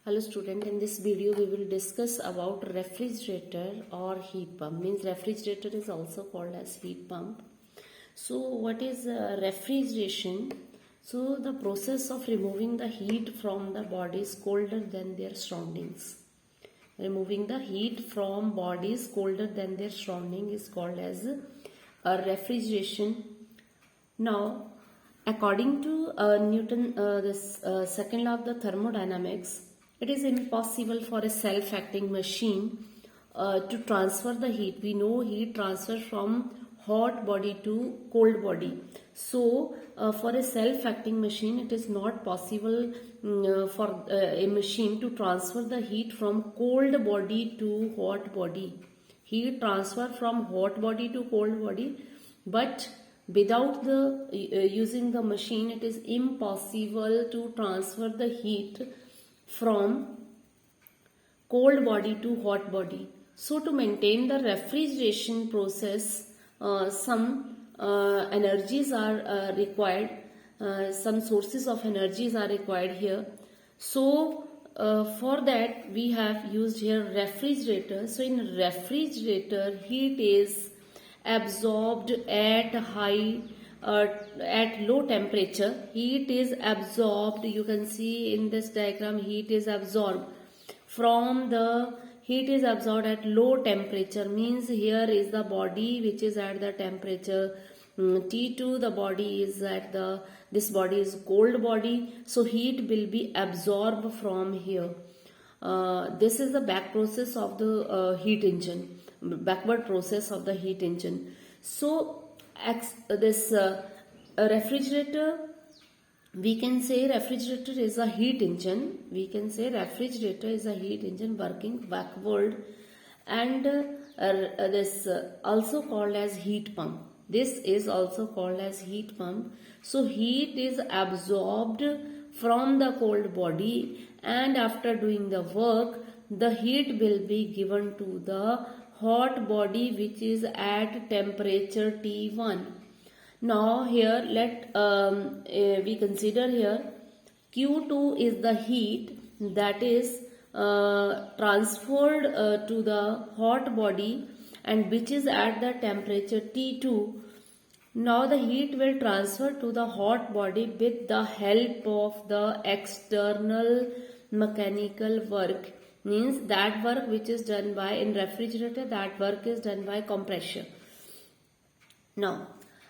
Hello student, in this video we will discuss about refrigerator or heat pump. Means refrigerator is also called as heat pump. So what is refrigeration? So the process of removing the heat from the bodies colder than their surroundings. Removing the heat from bodies colder than their surrounding is called as a refrigeration. Now, according to Newton, this second law of the thermodynamics, it is impossible for a self-acting machine to transfer the heat. We know heat transfer from hot body to cold body. So, for a self-acting machine, it is not possible for a machine to transfer the heat from cold body to hot body. Heat transfer from hot body to cold body, but without the using the machine, it is impossible to transfer the heat from cold body to hot body. So to maintain the refrigeration process, some energies are required, some sources of energies are required here. So for that we have used here refrigerator. So in refrigerator, heat is absorbed at low temperature. Heat is absorbed, you can see in this diagram, heat is absorbed at low temperature. Means here is the body which is at the temperature T2. The body is at this body is cold body, so heat will be absorbed from here. This is the back process of the heat engine, backward process of the heat engine. So this refrigerator, we can say refrigerator is a heat engine. We can say refrigerator is a heat engine working backward, and this also called as heat pump. This is also called as heat pump. So heat is absorbed from the cold body, and after doing the work, the heat will be given to the hot body which is at temperature T1. Now here we consider here Q2 is the heat that is transferred to the hot body and which is at the temperature T2. Now the heat will transfer to the hot body with the help of the external mechanical work. Means that work which is done by, in refrigerator, that work is done by compressor. Now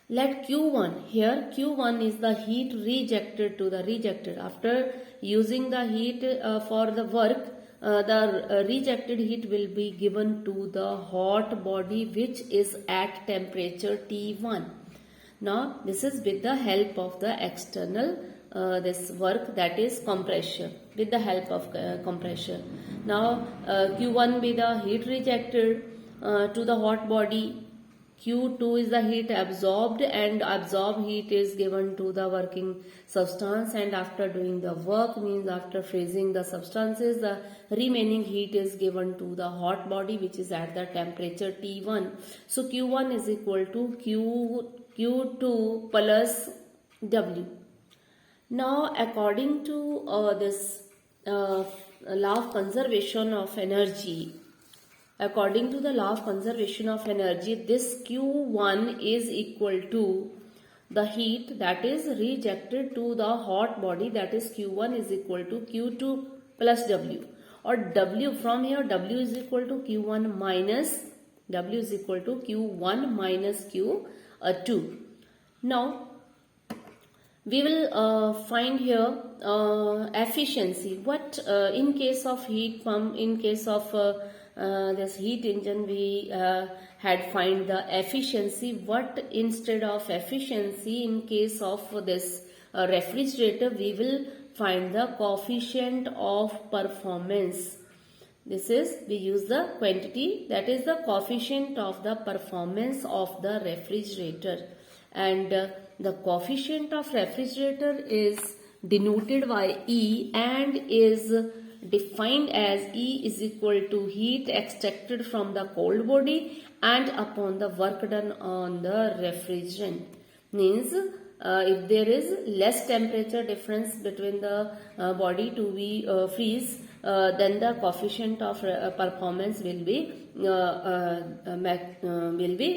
let Q1, here Q1 is the heat rejected to the rejected. After using the heat for the work, the rejected heat will be given to the hot body which is at temperature T1. Now this is with the help of the external this work, that is compressor, with the help of compressor. Now Q1 be the heat rejected to the hot body. Q2 is the heat absorbed, and absorbed heat is given to the working substance, and after doing the work, means after freezing the substances, the remaining heat is given to the hot body which is at the temperature T1. So Q1 is equal to Q2 plus W. Now according to this law of conservation of energy, according to the law of conservation of energy, this Q1 is equal to the heat that is rejected to the hot body, that is Q1 is equal to Q2 plus W, or W from here, W is equal to Q1 minus Q2. Now we will find here efficiency. What in case of heat pump, in case of this heat engine, we had find the efficiency. What instead of efficiency, in case of this refrigerator, we will find the coefficient of performance. This is, we use the quantity, that is the coefficient of the performance of the refrigerator, and the coefficient of refrigerator is denoted by E and is defined as E is equal to heat extracted from the cold body and upon the work done on the refrigerant. Means if there is less temperature difference between the body to be freeze, then the coefficient of performance will be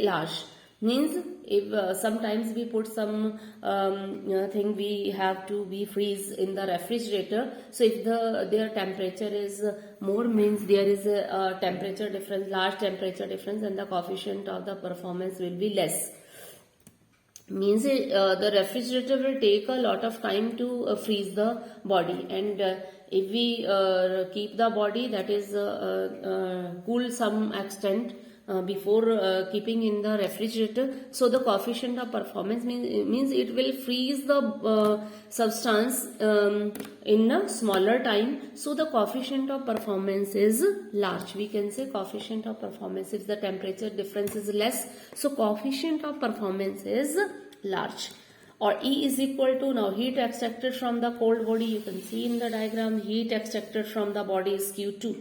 large. Means if sometimes we put some thing we have to be freeze in the refrigerator, so if their temperature is more, means there is a temperature difference, large temperature difference, and the coefficient of the performance will be less. Means the refrigerator will take a lot of time to freeze the body, and if we keep the body, that is cool some extent before keeping in the refrigerator, so the coefficient of performance means it will freeze the substance in a smaller time, so the coefficient of performance is large. We can say coefficient of performance, if the temperature difference is less, so coefficient of performance is large. Or E is equal to, now heat extracted from the cold body, you can see in the diagram, heat extracted from the body is Q2.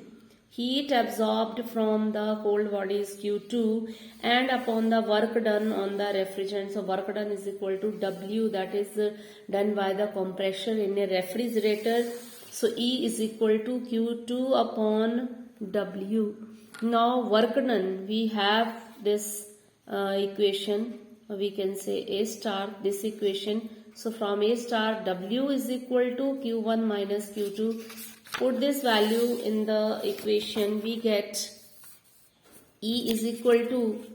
Heat absorbed from the cold body is Q2, and upon the work done on the refrigerant, so work done is equal to W, that is done by the compression in a refrigerator. So E is equal to Q2 upon W. Now work done, we have this equation, we can say A star, this equation. So from A star, W is equal to Q1 minus Q2. Put this value in the equation, we get E is equal to,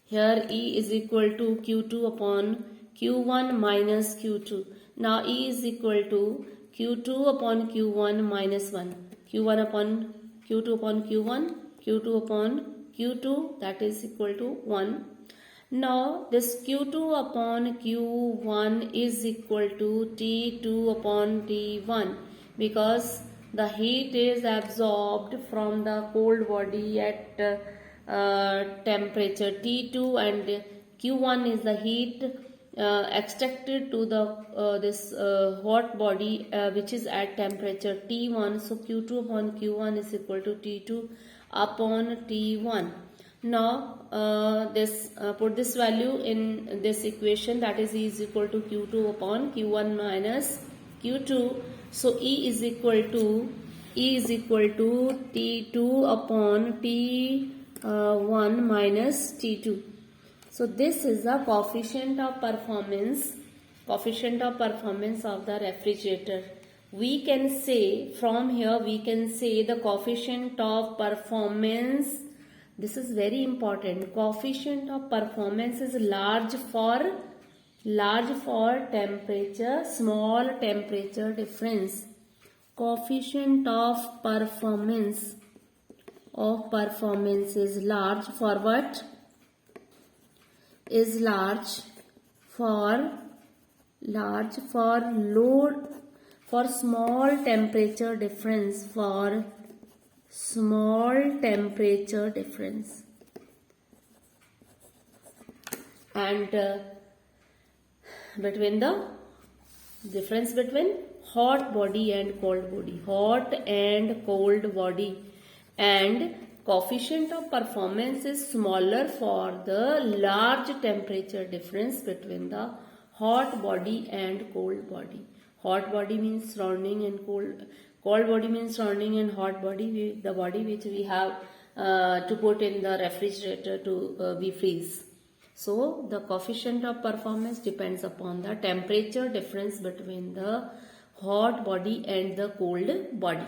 here E is equal to Q2 upon Q1 minus Q2. Now E is equal to Q2 upon Q1 minus 1. Q1 upon Q2 upon Q1, Q2 upon Q2, that is equal to 1. Now this Q2 upon Q1 is equal to T2 upon T1, because the heat is absorbed from the cold body at temperature T2, and Q1 is the heat extracted to the this hot body which is at temperature T1. So Q2 upon Q1 is equal to T2 upon T1. Now this put this value in this equation, that is E is equal to Q2 upon Q1 minus Q2. So E is equal to T2 upon T1 minus T2. So this is the coefficient of performance of the refrigerator. We can say from here, we can say the coefficient of performance, this is very important, coefficient of performance is large for temperature, small temperature difference. Coefficient of performance is large for what? Is large for small temperature difference, for small temperature difference. And between the difference between hot body and cold body, and coefficient of performance is smaller for the large temperature difference between the hot body and cold body. Hot body means surrounding, and cold body means surrounding, and hot body, the body which we have to put in the refrigerator to be freeze. So the coefficient of performance depends upon the temperature difference between the hot body and the cold body.